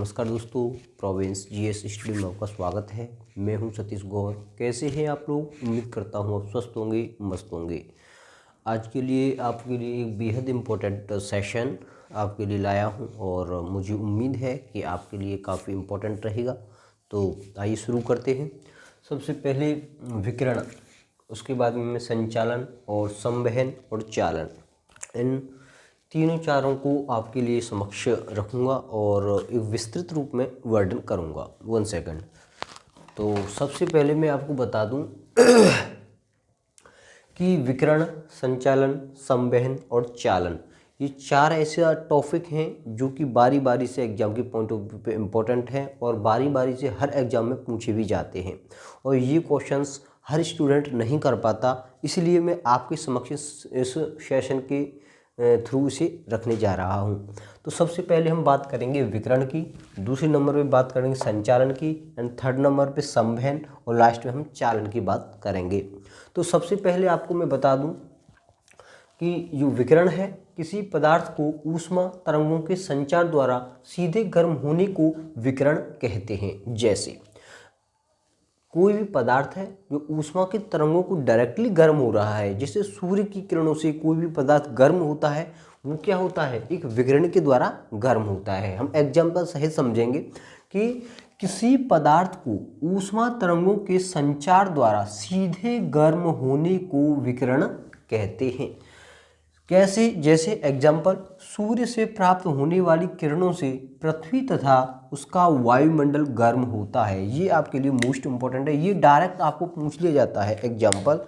नमस्कार दोस्तों, province GS study में आपका स्वागत है। मैं हूं सतीश गौर। कैसे हैं आप लोग? उम्मीद करता हूं आप स्वस्थ होंगे, मस्त होंगे। आज के लिए आपके लिए एक बेहद इम्पोर्टेंट सेशन आपके लिए लाया हूं और मुझे उम्मीद है कि आपके लिए काफ़ी इम्पोर्टेंट रहेगा। तो आइए शुरू करते हैं। सबसे पहले विकिरण, उसके बाद में संचालन और संवहन और चालन, इन तीनों चारों को आपके लिए समक्ष रखूँगा और एक विस्तृत रूप में वर्णन करूँगा। 1 सेकंड। तो सबसे पहले मैं आपको बता दूं कि विकिरण, संचालन, संवहन और चालन, ये चार ऐसे टॉपिक हैं जो कि बारी बारी से एग्जाम के पॉइंट ऑफ व्यू पे इम्पोर्टेंट हैं और बारी बारी से हर एग्जाम में पूछे भी जाते हैं और ये क्वेश्चंस हर स्टूडेंट नहीं कर पाता। इसलिए मैं आपके समक्ष इस सेशन के थ्रू इसे रखने जा रहा हूँ। तो सबसे पहले हम बात करेंगे विकिरण की, दूसरे नंबर पे बात करेंगे संचालन की, एंड थर्ड नंबर पे संवहन और लास्ट में हम चालन की बात करेंगे। तो सबसे पहले आपको मैं बता दूं कि जो विकिरण है, किसी पदार्थ को ऊष्मा तरंगों के संचार द्वारा सीधे गर्म होने को विकिरण कहते हैं। जैसे कोई भी पदार्थ है जो ऊष्मा की तरंगों को डायरेक्टली गर्म हो रहा है, जैसे सूर्य की किरणों से कोई भी पदार्थ गर्म होता है, वो क्या होता है? एक विकिरण के द्वारा गर्म होता है। हम एग्जाम्पल सहित समझेंगे कि किसी पदार्थ को ऊष्मा तरंगों के संचार द्वारा सीधे गर्म होने को विकिरण कहते हैं। कैसे? जैसे एग्जाम्पल, सूर्य से प्राप्त होने वाली किरणों से पृथ्वी तथा उसका वायुमंडल गर्म होता है। ये आपके लिए मोस्ट इंपॉर्टेंट है। ये डायरेक्ट आपको पूछ लिया जाता है एग्जाम्पल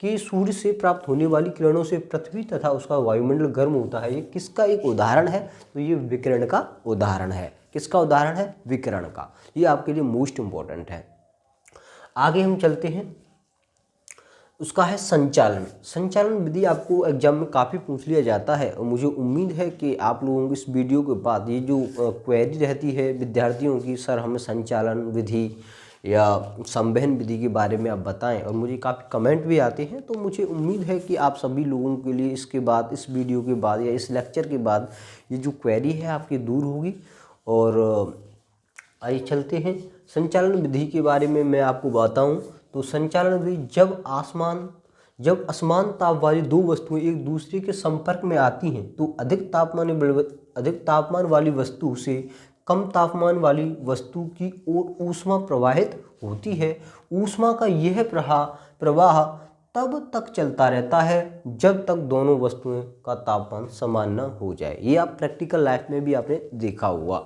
कि सूर्य से प्राप्त होने वाली किरणों से पृथ्वी तथा उसका वायुमंडल गर्म होता है। ये किसका एक उदाहरण है? तो ये विकिरण का उदाहरण है। किसका उदाहरण है? विकिरण का। ये आपके लिए मोस्ट इंपॉर्टेंट है। आगे हम चलते हैं। उसका है संचालन। संचालन विधि आपको एग्जाम में काफ़ी पूछ लिया जाता है और मुझे उम्मीद है कि आप लोगों को इस वीडियो के बाद ये जो क्वेरी रहती है विद्यार्थियों की, सर हमें संचालन विधि या संवहन विधि के बारे में आप बताएं, और मुझे काफ़ी कमेंट भी आते हैं। तो मुझे उम्मीद है कि आप सभी लोगों के लिए इसके बाद, इस वीडियो के बाद या इस लेक्चर के बाद ये जो क्वेरी है आपकी दूर होगी। और आइए चलते हैं संचालन विधि के बारे में मैं आपको बताऊं। तो संचालन विधि, जब असमान ताप वाली दो वस्तुएं एक दूसरे के संपर्क में आती हैं तो अधिक तापमान वाली वस्तु से कम तापमान वाली वस्तु की ओर ऊष्मा प्रवाहित होती है। ऊष्मा का यह प्रवाह तब तक चलता रहता है जब तक दोनों वस्तुएं का तापमान समान न हो जाए। ये आप प्रैक्टिकल लाइफ में भी आपने देखा होगा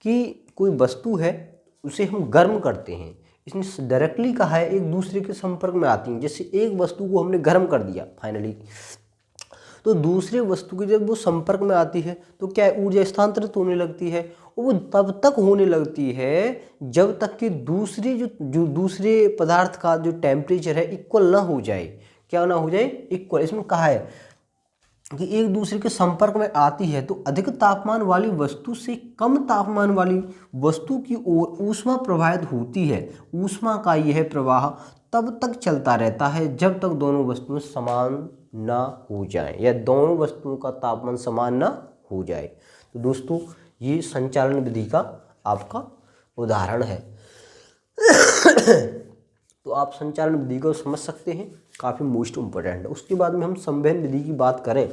कि कोई वस्तु है, उसे हम गर्म करते हैं। इसने डायरेक्टली कहा है एक दूसरे के संपर्क में आती हैं। जैसे एक वस्तु को हमने गर्म कर दिया फाइनली, तो दूसरे वस्तु के जब वो संपर्क में आती है तो क्या ऊर्जा स्थानांतरित होने लगती है। और वो तब तक होने लगती है जब तक कि दूसरे पदार्थ का जो टेम्परेचर है इक्वल ना हो जाए। क्या ना हो जाए? इक्वल। इसमें कहा है कि एक दूसरे के संपर्क में आती है तो अधिक तापमान वाली वस्तु से कम तापमान वाली वस्तु की ओर ऊष्मा प्रवाहित होती है। ऊष्मा का यह प्रवाह तब तक चलता रहता है जब तक दोनों वस्तुएं समान ना हो जाएं या दोनों वस्तुओं का तापमान समान ना हो जाए। तो दोस्तों, ये संचालन विधि का आपका उदाहरण है। तो आप संचालन विधि को समझ सकते हैं, काफ़ी मोस्ट इम्पोर्टेंट है। उसके बाद में हम संवहन विधि की बात करें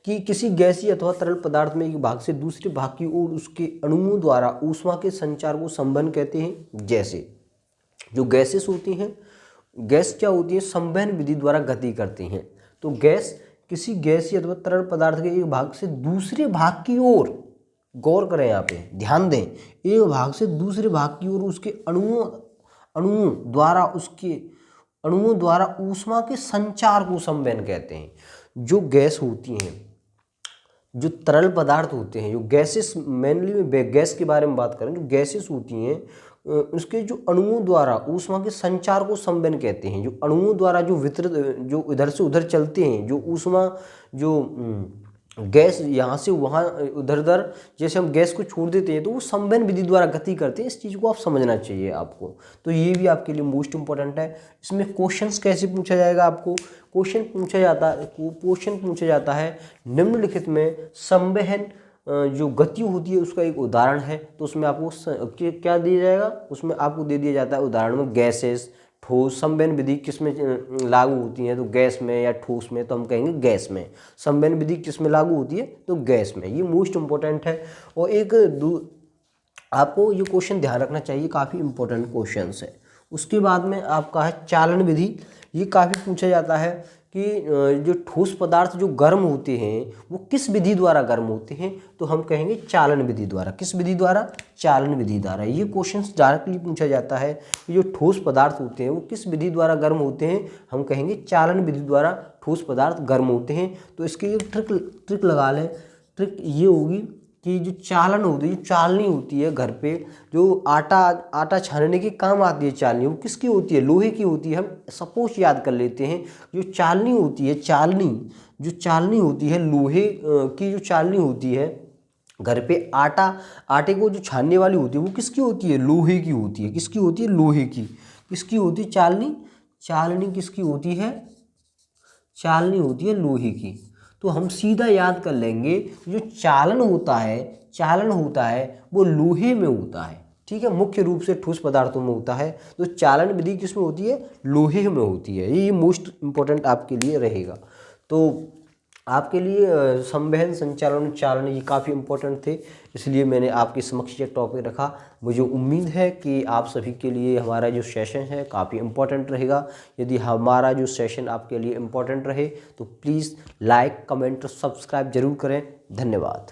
कि किसी गैसीय अथवा तरल पदार्थ में एक भाग से दूसरे भाग की ओर उसके अणुओं द्वारा ऊष्मा के संचार को संवहन कहते हैं। जैसे जो गैसेस होती हैं, गैस क्या होती है? संवहन विधि द्वारा गति करती हैं। तो गैस किसी गैसीय अथवा तरल पदार्थ के एक भाग से दूसरे भाग की ओर, गौर करें यहाँ पे, ध्यान दें, एक भाग से दूसरे भाग की ओर उसके अणुओं द्वारा ऊष्मा के संचार को संवहन कहते हैं। जो गैस होती हैं, जो तरल पदार्थ होते हैं, जो गैसेस, मेनली में गैस के बारे में बात करें, जो गैसेस होती हैं उसके जो अणुओं द्वारा ऊष्मा के संचार को संवहन कहते हैं। जो अणुओं द्वारा जो वितरित, जो इधर से उधर चलते हैं, जो ऊष्मा, जो गैस यहाँ से वहाँ उधर उधर, जैसे हम गैस को छोड़ देते हैं तो वो संवहन विधि द्वारा गति करते हैं। इस चीज़ को आप समझना चाहिए आपको। तो ये भी आपके लिए मोस्ट इंपॉर्टेंट है। इसमें क्वेश्चंस कैसे पूछा जाएगा आपको? क्वेश्चन पूछा जाता है निम्नलिखित में संवहन जो गति होती है उसका एक उदाहरण है, तो उसमें आपको क्या दिया जाएगा, उसमें आपको दे दिया जाता है उदाहरण में गैसेस, ठोस। संवहन विधि किस में लागू होती है, तो गैस में या ठोस में, तो हम कहेंगे गैस में। संवहन विधि किस में लागू होती है, तो गैस में। ये मोस्ट इंपॉर्टेंट है। और एक आपको ये क्वेश्चन ध्यान रखना चाहिए, काफ़ी इंपॉर्टेंट क्वेश्चन है। उसके बाद में आपका है चालन विधि। ये काफ़ी पूछा जाता है कि जो ठोस पदार्थ जो गर्म होते हैं वो किस विधि द्वारा गर्म होते हैं, तो हम कहेंगे चालन विधि द्वारा। किस विधि द्वारा, चालन विधि द्वारा। ये क्वेश्चन डायरेक्टली पूछा जाता है कि जो ठोस पदार्थ होते हैं वो किस विधि द्वारा गर्म होते हैं, हम कहेंगे चालन विधि द्वारा ठोस पदार्थ गर्म होते हैं। तो इसके लिए ट्रिक लगा लें। ट्रिक ये होगी कि जो चालन होती है, जो चालनी होती है घर पे, जो आटा छानने के काम आती है चालनी, वो किसकी होती है, लोहे की होती है। हम सपोज याद कर लेते हैं, जो चालनी होती है, जो चालनी होती है लोहे की, जो चालनी होती है घर पे आटे को जो छानने वाली होती है वो किसकी होती है, लोहे की होती है। किसकी होती है, लोहे की। किसकी होती है, चालनी किसकी होती है, चालनी होती है लोहे की। तो हम सीधा याद कर लेंगे, जो चालन होता है वो लोहे में होता है। ठीक है, मुख्य रूप से ठोस पदार्थों में होता है। तो चालन विधि किस में होती है, लोहे में होती है। ये मोस्ट इंपॉर्टेंट आपके लिए रहेगा। तो आपके लिए संवहन, संचालन, चालन ये काफ़ी इंपॉर्टेंट थे, इसलिए मैंने आपके समक्ष ये टॉपिक रखा। मुझे उम्मीद है कि आप सभी के लिए हमारा जो सेशन है काफ़ी इंपॉर्टेंट रहेगा। यदि हमारा जो सेशन आपके लिए इंपॉर्टेंट रहे तो प्लीज़ लाइक, कमेंट और सब्सक्राइब जरूर करें। धन्यवाद।